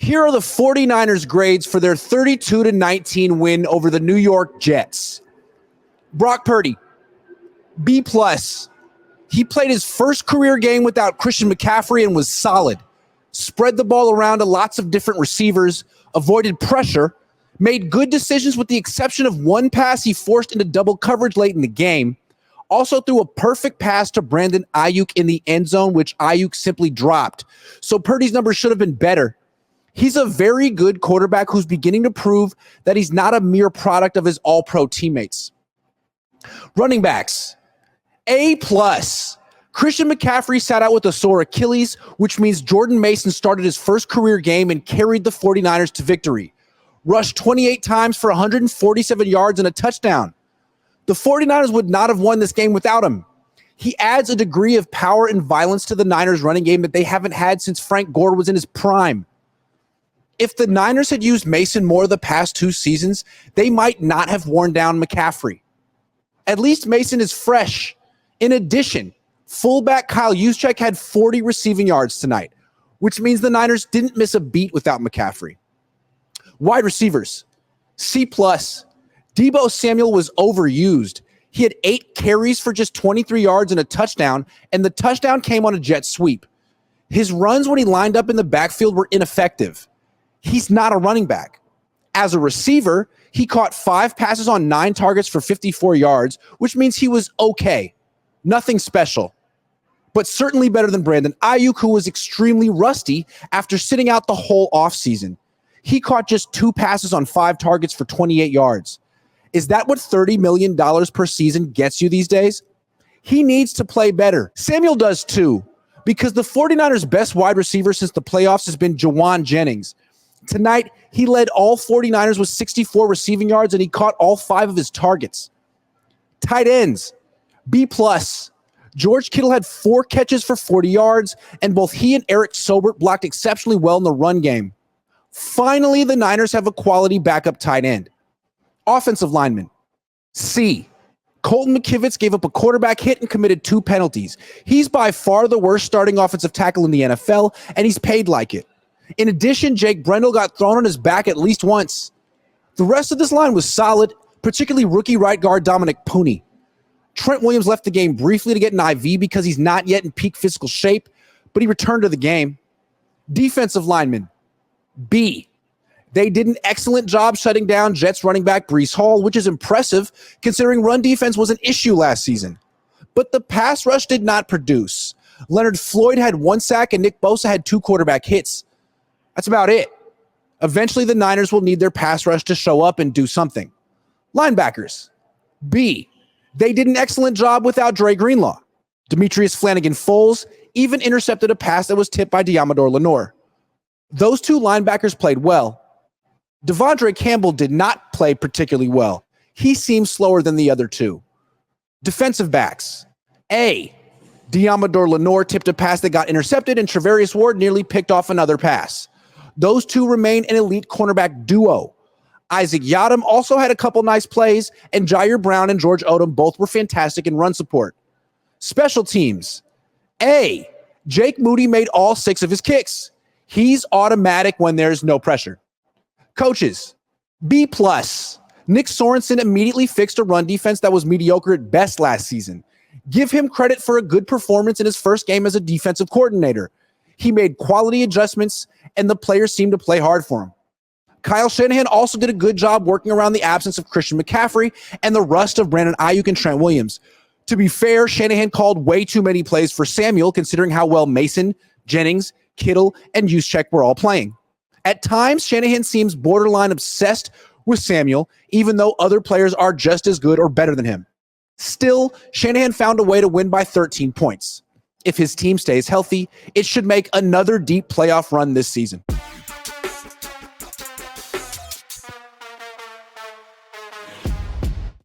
Here are the 49ers grades for their 32-19 win over the New York Jets. Brock Purdy, B+. He played his first career game without Christian McCaffrey and was solid. Spread the ball around to lots of different receivers, avoided pressure, made good decisions with the exception of one pass he forced into double coverage late in the game. Also threw a perfect pass to Brandon Ayuk in the end zone, which Ayuk simply dropped. So Purdy's numbers should have been better. He's a very good quarterback who's beginning to prove that he's not a mere product of his all-pro teammates. Running backs, A+. Christian McCaffrey sat out with a sore Achilles, which means Jordan Mason started his first career game and carried the 49ers to victory. Rushed 28 times for 147 yards and a touchdown. The 49ers would not have won this game without him. He adds a degree of power and violence to the Niners running game that they haven't had since Frank Gore was in his prime. If the Niners had used Mason more the past 2 seasons, they might not have worn down McCaffrey. At least Mason is fresh. In addition, fullback Kyle Juszczyk had 40 receiving yards tonight, which means the Niners didn't miss a beat without McCaffrey. Wide receivers, C+. Deebo Samuel was overused. He had 8 carries for just 23 yards and a touchdown, and the touchdown came on a jet sweep. His runs when he lined up in the backfield were ineffective. He's not a running back. As a receiver, he caught 5 passes on 9 targets for 54 yards, which means he was okay. Nothing special, but certainly better than Brandon Ayuk, who was extremely rusty after sitting out the whole offseason. He caught just 2 passes on 5 targets for 28 yards. Is that what $30 million per season gets you these days? He needs to play better. Samuel does too, because the 49ers' best wide receiver since the playoffs has been Jawan Jennings. Tonight, he led all 49ers with 64 receiving yards, and he caught all 5 of his targets. Tight ends, B+. George Kittle had 4 catches for 40 yards, and both he and Eric Sobert blocked exceptionally well in the run game. Finally, the Niners have a quality backup tight end. Offensive lineman, C. Colton McKivitz gave up a quarterback hit and committed 2 penalties. He's by far the worst starting offensive tackle in the NFL, and he's paid like it. In addition, Jake Brendel got thrown on his back at least once. The rest of this line was solid, particularly rookie right guard Dominic Pooney. Trent Williams left the game briefly to get an IV because he's not yet in peak physical shape, but he returned to the game. Defensive lineman, B. They did an excellent job shutting down Jets running back Breece Hall, which is impressive considering run defense was an issue last season. But the pass rush did not produce. Leonard Floyd had 1 sack and Nick Bosa had 2 quarterback hits. That's about it. Eventually, the Niners will need their pass rush to show up and do something. Linebackers, B. They did an excellent job without Dre Greenlaw. Demetrius Flanagan-Foles even intercepted a pass that was tipped by Diamador Lenore. Those 2 linebackers played well. Devondre Campbell did not play particularly well. He seems slower than the other 2. Defensive backs. A. Diamador Lenore tipped a pass that got intercepted, and Travarius Ward nearly picked off another pass. Those 2 remain an elite cornerback duo. Isaac Yiadom also had a couple nice plays, and Jair Brown and George Odom both were fantastic in run support. Special teams. A. Jake Moody made all 6 of his kicks. He's automatic when there's no pressure. Coaches, B+. Nick Sorensen immediately fixed a run defense that was mediocre at best last season. Give him credit for a good performance in his first game as a defensive coordinator. He made quality adjustments, and the players seemed to play hard for him. Kyle Shanahan also did a good job working around the absence of Christian McCaffrey and the rust of Brandon Ayuk and Trent Williams. To be fair, Shanahan called way too many plays for Samuel, considering how well Mason, Jennings, Kittle, and Juszczyk were all playing. At times, Shanahan seems borderline obsessed with Samuel, even though other players are just as good or better than him. Still, Shanahan found a way to win by 13 points. If his team stays healthy, it should make another deep playoff run this season.